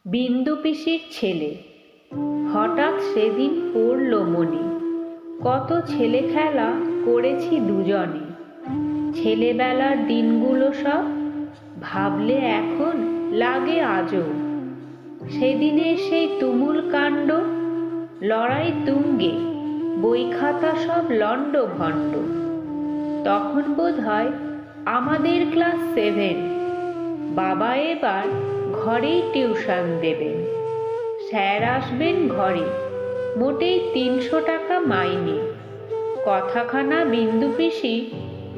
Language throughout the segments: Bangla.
বিন্দু পিসির ছেলে। হঠাৎ সেদিন পড়ল মনে, কত ছেলে খেলা করেছি দুজনে। ছেলেবেলার দিনগুলো সব ভাবলে এখন লাগে আজও। সেদিনের সেই তুমুল কাণ্ড, লড়াই তুঙ্গে, বই খাতা সব লণ্ডভণ্ড। তখন বোধ হয় আমাদের ক্লাস 7। বাবা এবার ঘরেই টিউশন দেবেন। স্যার আসবেন ঘরে, মোটেই 300 টাকা মাইনে। কথাখানা বিন্দু পিসি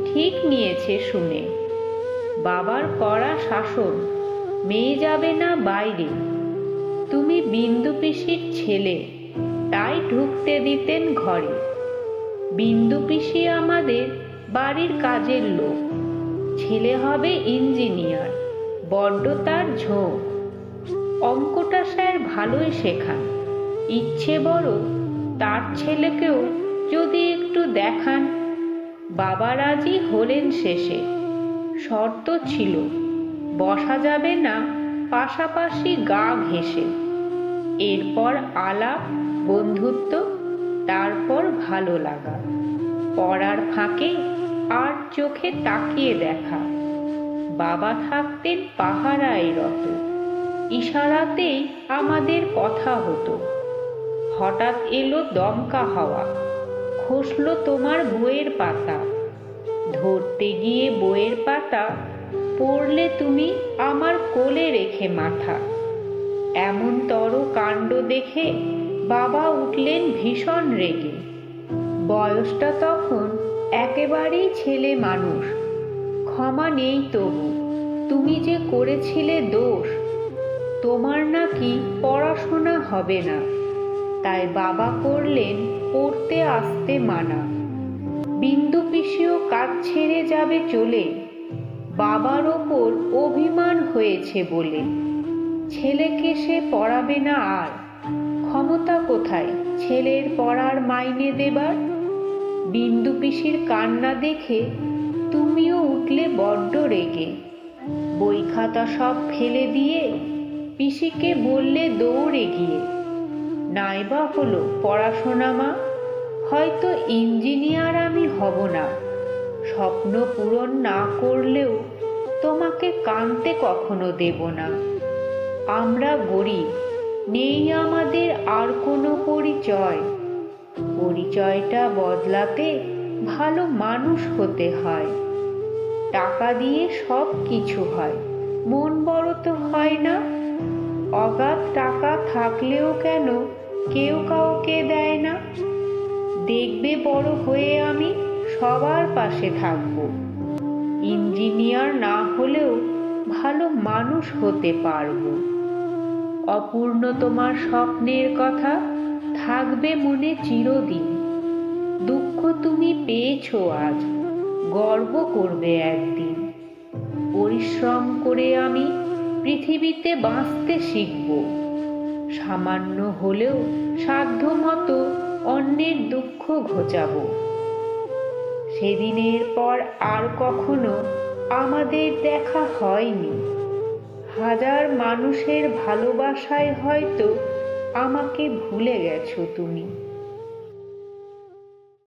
ঠিক নিয়েছে শুনে। বাবার কড়া শাসন, মেয়ে যাবে না বাইরে। তুমি বিন্দু পিসির ছেলে, তাই ঢুকতে দিতেন ঘরে। বিন্দু পিসি আমাদের বাড়ির কাজের লোক। ছেলে হবে ইঞ্জিনিয়ার, বড্ড তার ঝোঁক। অঙ্কটা স্যার ভালোই শেখান, ইচ্ছে বড় তার ছেলেকেও যদি একটু দেখান। বাবা রাজি হলেন শেষে, শর্ত ছিল বসা যাবে না পাশাপাশি গা ঘেঁষে। এরপর আলাপ, বন্ধুত্ব, তারপর ভালো লাগা। পড়ার ফাঁকে আর চোখে তাকিয়ে দেখা। বাবা থাকতেন পাহারায় রত, ইশারাতেই আমাদের কথা হতো। হঠাৎ এলো দমকা হাওয়া, খসলো তোমার বইয়ের পাতা। ধরতে গিয়ে বইয়ের পাতা পড়লে তুমি আমার কোলে রেখে মাথা। এমন তর কাণ্ড দেখে বাবা উঠলেন ভীষণ রেগে। বয়সটা তখন একেবারেই ছেলে মানুষ। ক্ষমা নেই তবু, তুমি যে করেছিলে দোষ। তোমার নাকি পড়াশোনা হবে না, তাই বাবা করলেন পড়তে আসতে মানা। বিন্দু পিসিও কাজ ছেড়ে যাবে চলে, বাবার ওপর অভিমান হয়েছে বলে। ছেলেকে সে পড়াবে না আর, ক্ষমতা কোথায় ছেলের পড়ার মাইনে দেবার। বিন্দু পিসির কান্না দেখে তুমিও উঠলে বড্ড রেগে। বই খাতা সব ফেলে দিয়ে পিসিকে বললে দৌড়ে গিয়ে, নাইবা হলো পড়াশোনা মা, হয়তো ইঞ্জিনিয়ার আমি হব না। স্বপ্ন পূরণ না করলেও তোমাকে কাঁদতে কখনো দেব না। আমরা গরিব, নেই আমাদের আর কোনো পরিচয়। পরিচয়টা বদলাতে ভালো মানুষ হতে হয়। টাকা দিয়ে সব কিছু হয়, মন বড় তো হয় না। অগাধ টাকা থাকলেও কেন কেউ কাউকে দেয় না। দেখবে বড় হয়ে আমি সবার পাশে থাকবো। ইঞ্জিনিয়ার না হলেও ভালো মানুষ হতে পারবো। অপূর্ণ তোমার স্বপ্নের কথা থাকবে মনে চিরদিন। দুঃখ তুমি পেয়েছো আজ, গর্ব করবে একদিন। পরিশ্রম করে আমি পৃথিবীতে বাঁচতে শিখব। সামান্য হলেও সাধ্যমতো অন্যের দুঃখ ঘোচাবো। সেদিনের পর আর কখনো আমাদের দেখা হয়নি। হাজার মানুষের ভালোবাসায় হয়তো আমাকে ভুলে গেছো তুমি।